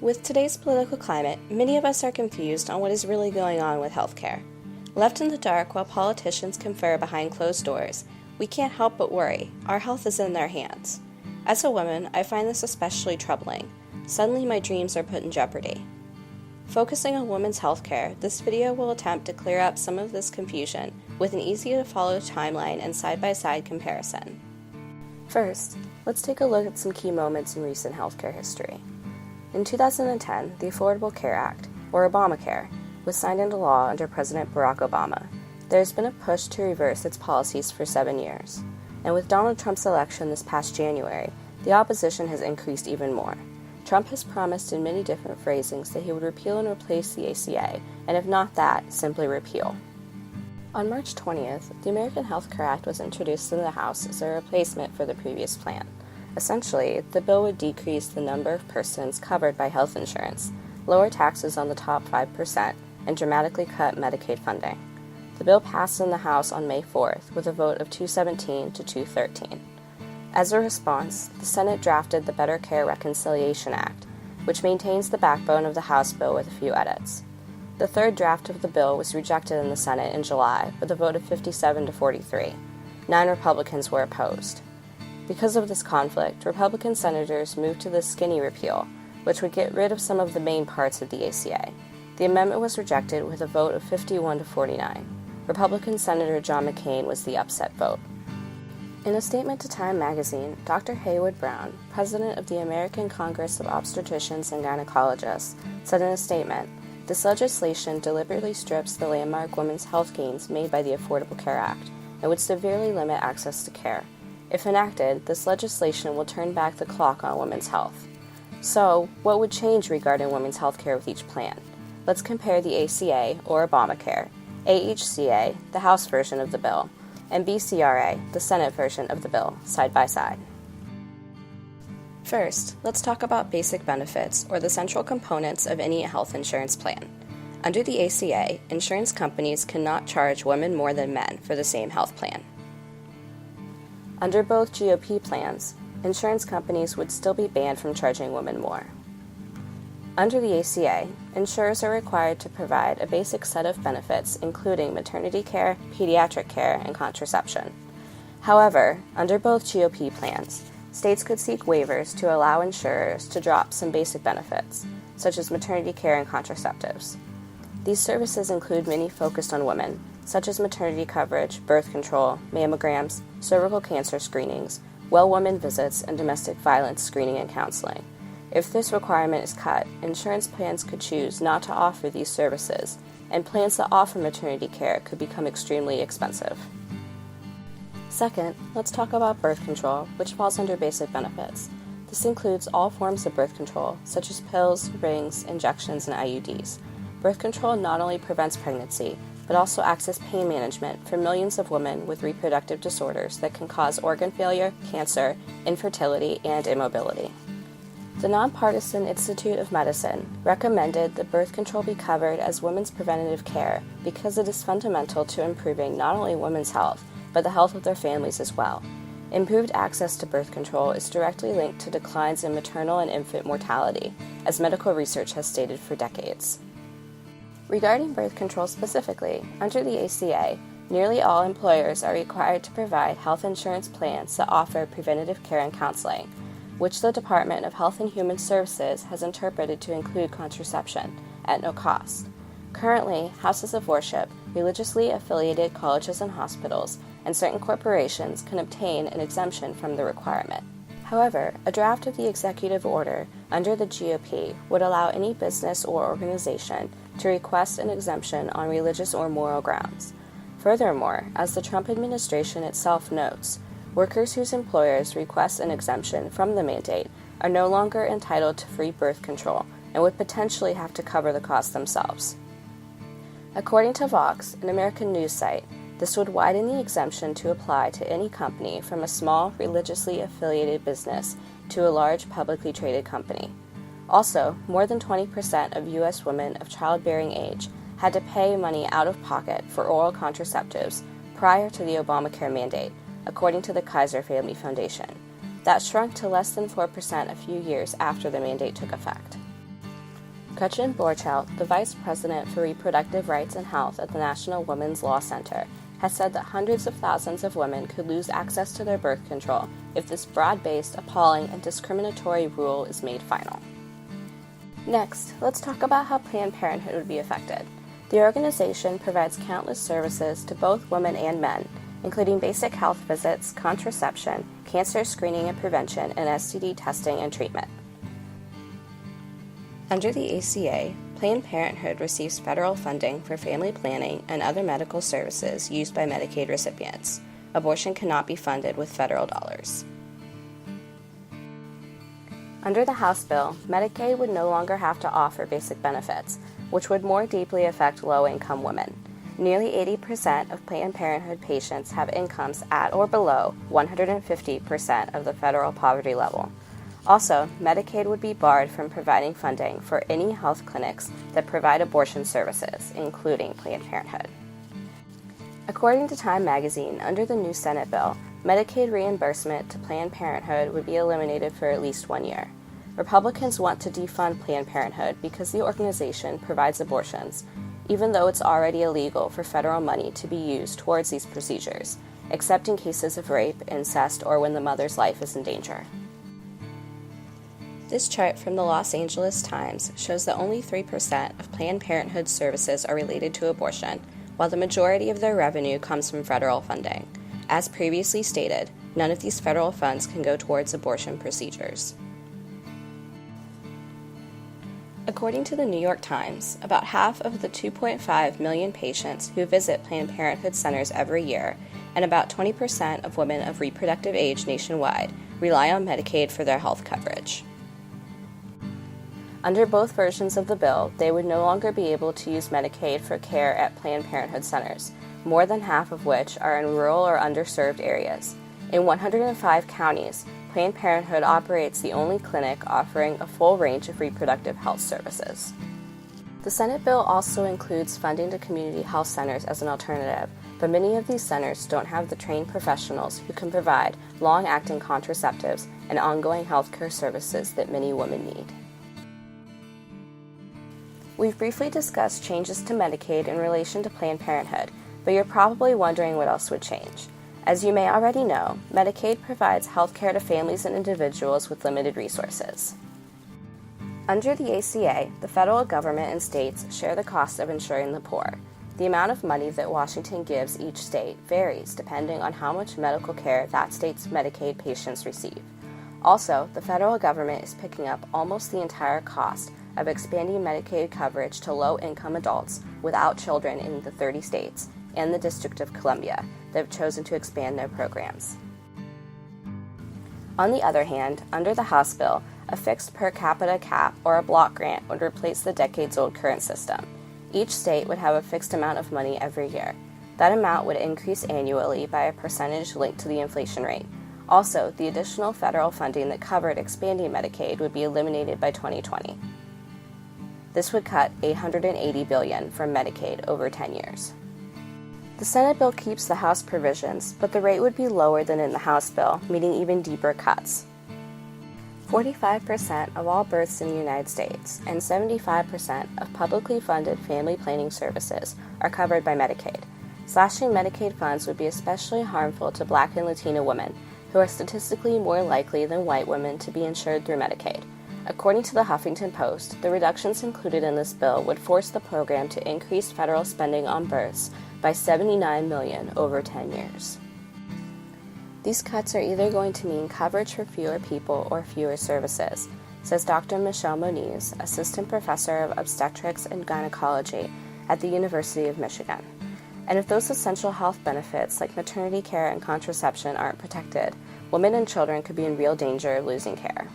With today's political climate, many of us are confused on what is really going on with healthcare. Left in the dark while politicians confer behind closed doors, we can't help but worry. Our health is in their hands. As a woman, I find this especially troubling. Suddenly my dreams are put in jeopardy. Focusing on women's healthcare, this video will attempt to clear up some of this confusion with an easy-to-follow timeline and side-by-side comparison. First, let's take a look at some key moments in recent healthcare history. In 2010, the Affordable Care Act, or Obamacare, was signed into law under President Barack Obama. There has been a push to reverse its policies for 7 years. And with Donald Trump's election this past January, the opposition has increased even more. Trump has promised in many different phrasings that he would repeal and replace the ACA, and if not that, simply repeal. On March 20th, the American Health Care Act was introduced in the House as a replacement for the previous plan. Essentially, the bill would decrease the number of persons covered by health insurance, lower taxes on the top 5%, and dramatically cut Medicaid funding. The bill passed in the House on May 4th with a vote of 217 to 213. As a response, the Senate drafted the Better Care Reconciliation Act, which maintains the backbone of the House bill with a few edits. The third draft of the bill was rejected in the Senate in July with a vote of 57 to 43. 9 Republicans were opposed. Because of this conflict, Republican senators moved to the skinny repeal, which would get rid of some of the main parts of the ACA. The amendment was rejected with a vote of 51 to 49. Republican Senator John McCain was the upset vote. In a statement to Time magazine, Dr. Haywood Brown, president of the American Congress of Obstetricians and Gynecologists, said in a statement, "This legislation deliberately strips the landmark women's health gains made by the Affordable Care Act and would severely limit access to care. If enacted, this legislation will turn back the clock on women's health." So, what would change regarding women's health care with each plan? Let's compare the ACA, or Obamacare, AHCA, the House version of the bill, and BCRA, the Senate version of the bill, side by side. First, let's talk about basic benefits, or the central components of any health insurance plan. Under the ACA, insurance companies cannot charge women more than men for the same health plan. Under both GOP plans, insurance companies would still be banned from charging women more. Under the ACA, insurers are required to provide a basic set of benefits including maternity care, pediatric care, and contraception. However, under both GOP plans, states could seek waivers to allow insurers to drop some basic benefits, such as maternity care and contraceptives. These services include many focused on women, such as maternity coverage, birth control, mammograms, cervical cancer screenings, well woman visits, and domestic violence screening and counseling. If this requirement is cut, insurance plans could choose not to offer these services, and plans that offer maternity care could become extremely expensive. Second, let's talk about birth control, which falls under basic benefits. This includes all forms of birth control, such as pills, rings, injections, and IUDs. Birth control not only prevents pregnancy, but also acts as pain management for millions of women with reproductive disorders that can cause organ failure, cancer, infertility, and immobility. The Nonpartisan Institute of Medicine recommended that birth control be covered as women's preventative care because it is fundamental to improving not only women's health, but the health of their families as well. Improved access to birth control is directly linked to declines in maternal and infant mortality, as medical research has stated for decades. Regarding birth control specifically, under the ACA, nearly all employers are required to provide health insurance plans that offer preventative care and counseling, which the Department of Health and Human Services has interpreted to include contraception, at no cost. Currently, houses of worship, religiously affiliated colleges and hospitals, and certain corporations can obtain an exemption from the requirement. However, a draft of the executive order under the GOP would allow any business or organization to request an exemption on religious or moral grounds. Furthermore, as the Trump administration itself notes, workers whose employers request an exemption from the mandate are no longer entitled to free birth control and would potentially have to cover the cost themselves. According to Vox, an American news site, this would widen the exemption to apply to any company from a small, religiously affiliated business to a large, publicly traded company. Also, more than 20% of U.S. women of childbearing age had to pay money out of pocket for oral contraceptives prior to the Obamacare mandate, according to the Kaiser Family Foundation. That shrunk to less than 4% a few years after the mandate took effect. Gretchen Borchardt, the Vice President for Reproductive Rights and Health at the National Women's Law Center, has said that hundreds of thousands of women could lose access to their birth control if this broad-based, appalling, and discriminatory rule is made final. Next, let's talk about how Planned Parenthood would be affected. The organization provides countless services to both women and men, including basic health visits, contraception, cancer screening and prevention, and STD testing and treatment. Under the ACA, Planned Parenthood receives federal funding for family planning and other medical services used by Medicaid recipients. Abortion cannot be funded with federal dollars. Under the House bill, Medicaid would no longer have to offer basic benefits, which would more deeply affect low-income women. Nearly 80% of Planned Parenthood patients have incomes at or below 150% of the federal poverty level. Also, Medicaid would be barred from providing funding for any health clinics that provide abortion services, including Planned Parenthood. According to Time magazine, under the new Senate bill, Medicaid reimbursement to Planned Parenthood would be eliminated for at least 1 year. Republicans want to defund Planned Parenthood because the organization provides abortions, even though it's already illegal for federal money to be used towards these procedures, except in cases of rape, incest, or when the mother's life is in danger. This chart from the Los Angeles Times shows that only 3% of Planned Parenthood services are related to abortion, while the majority of their revenue comes from federal funding. As previously stated, none of these federal funds can go towards abortion procedures. According to the New York Times, about half of the 2.5 million patients who visit Planned Parenthood centers every year, and about 20% of women of reproductive age nationwide, rely on Medicaid for their health coverage. Under both versions of the bill, they would no longer be able to use Medicaid for care at Planned Parenthood centers, more than half of which are in rural or underserved areas. In 105 counties, Planned Parenthood operates the only clinic offering a full range of reproductive health services. The Senate bill also includes funding to community health centers as an alternative, but many of these centers don't have the trained professionals who can provide long-acting contraceptives and ongoing healthcare services that many women need. We've briefly discussed changes to Medicaid in relation to Planned Parenthood, but you're probably wondering what else would change. As you may already know, Medicaid provides health care to families and individuals with limited resources. Under the ACA, the federal government and states share the cost of insuring the poor. The amount of money that Washington gives each state varies depending on how much medical care that state's Medicaid patients receive. Also, the federal government is picking up almost the entire cost of expanding Medicaid coverage to low-income adults without children in the 30 states and the District of Columbia that have chosen to expand their programs. On the other hand, under the House bill, a fixed per capita cap or a block grant would replace the decades-old current system. Each state would have a fixed amount of money every year. That amount would increase annually by a percentage linked to the inflation rate. Also, the additional federal funding that covered expanding Medicaid would be eliminated by 2020. This would cut $880 billion from Medicaid over 10 years. The Senate bill keeps the House provisions, but the rate would be lower than in the House bill, meaning even deeper cuts. 45% of all births in the United States and 75% of publicly funded family planning services are covered by Medicaid. Slashing Medicaid funds would be especially harmful to Black and Latino women, who are statistically more likely than white women to be insured through Medicaid. According to the Huffington Post, the reductions included in this bill would force the program to increase federal spending on births by $79 million over 10 years. These cuts are either going to mean coverage for fewer people or fewer services, says Dr. Michelle Moniz, assistant professor of obstetrics and gynecology at the University of Michigan. And if those essential health benefits like maternity care and contraception aren't protected, women and children could be in real danger of losing care.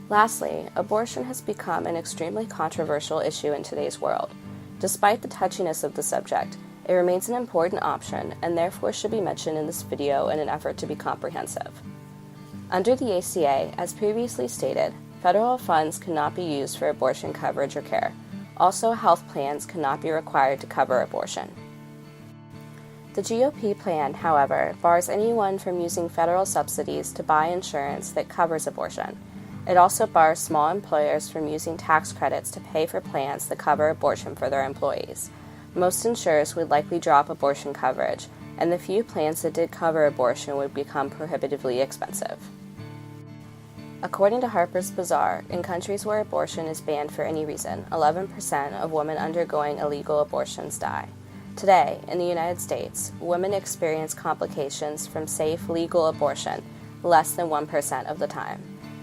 Lastly, abortion has become an extremely controversial issue in today's world. Despite the touchiness of the subject, it remains an important option and therefore should be mentioned in this video in an effort to be comprehensive. Under the ACA, as previously stated, federal funds cannot be used for abortion coverage or care. Also, health plans cannot be required to cover abortion. The GOP plan, however, bars anyone from using federal subsidies to buy insurance that covers abortion. It also bars small employers from using tax credits to pay for plans that cover abortion for their employees. Most insurers would likely drop abortion coverage, and the few plans that did cover abortion would become prohibitively expensive. According to Harper's Bazaar, in countries where abortion is banned for any reason, 11% of women undergoing illegal abortions die. Today, in the United States, women experience complications from safe, legal abortion less than 1% of the time.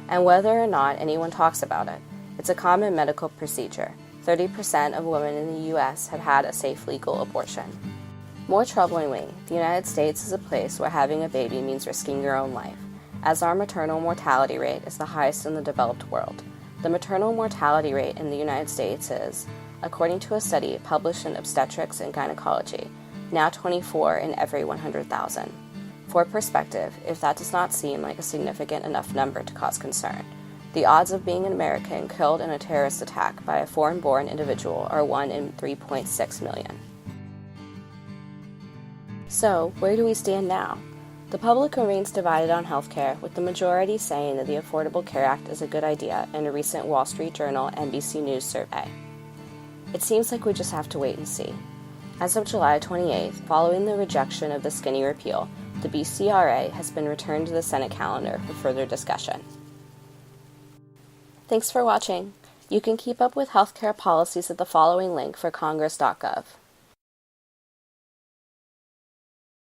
And whether or not anyone talks about it, it's a common medical procedure. 30% of women in the U.S. have had a safe, legal abortion. More troublingly, the United States is a place where having a baby means risking your own life, as our maternal mortality rate is the highest in the developed world. The maternal mortality rate in the United States is, according to a study published in Obstetrics and Gynecology, now 24 in every 100,000. For perspective, if that does not seem like a significant enough number to cause concern, the odds of being an American killed in a terrorist attack by a foreign-born individual are 1 in 3.6 million. So, where do we stand now? The public remains divided on healthcare, with the majority saying that the Affordable Care Act is a good idea in a recent Wall Street Journal NBC News survey. It seems like we just have to wait and see. As of July 28th, following the rejection of the skinny repeal, the BCRA has been returned to the Senate calendar for further discussion. Thanks for watching. You can keep up with healthcare policies at the following link for congress.gov.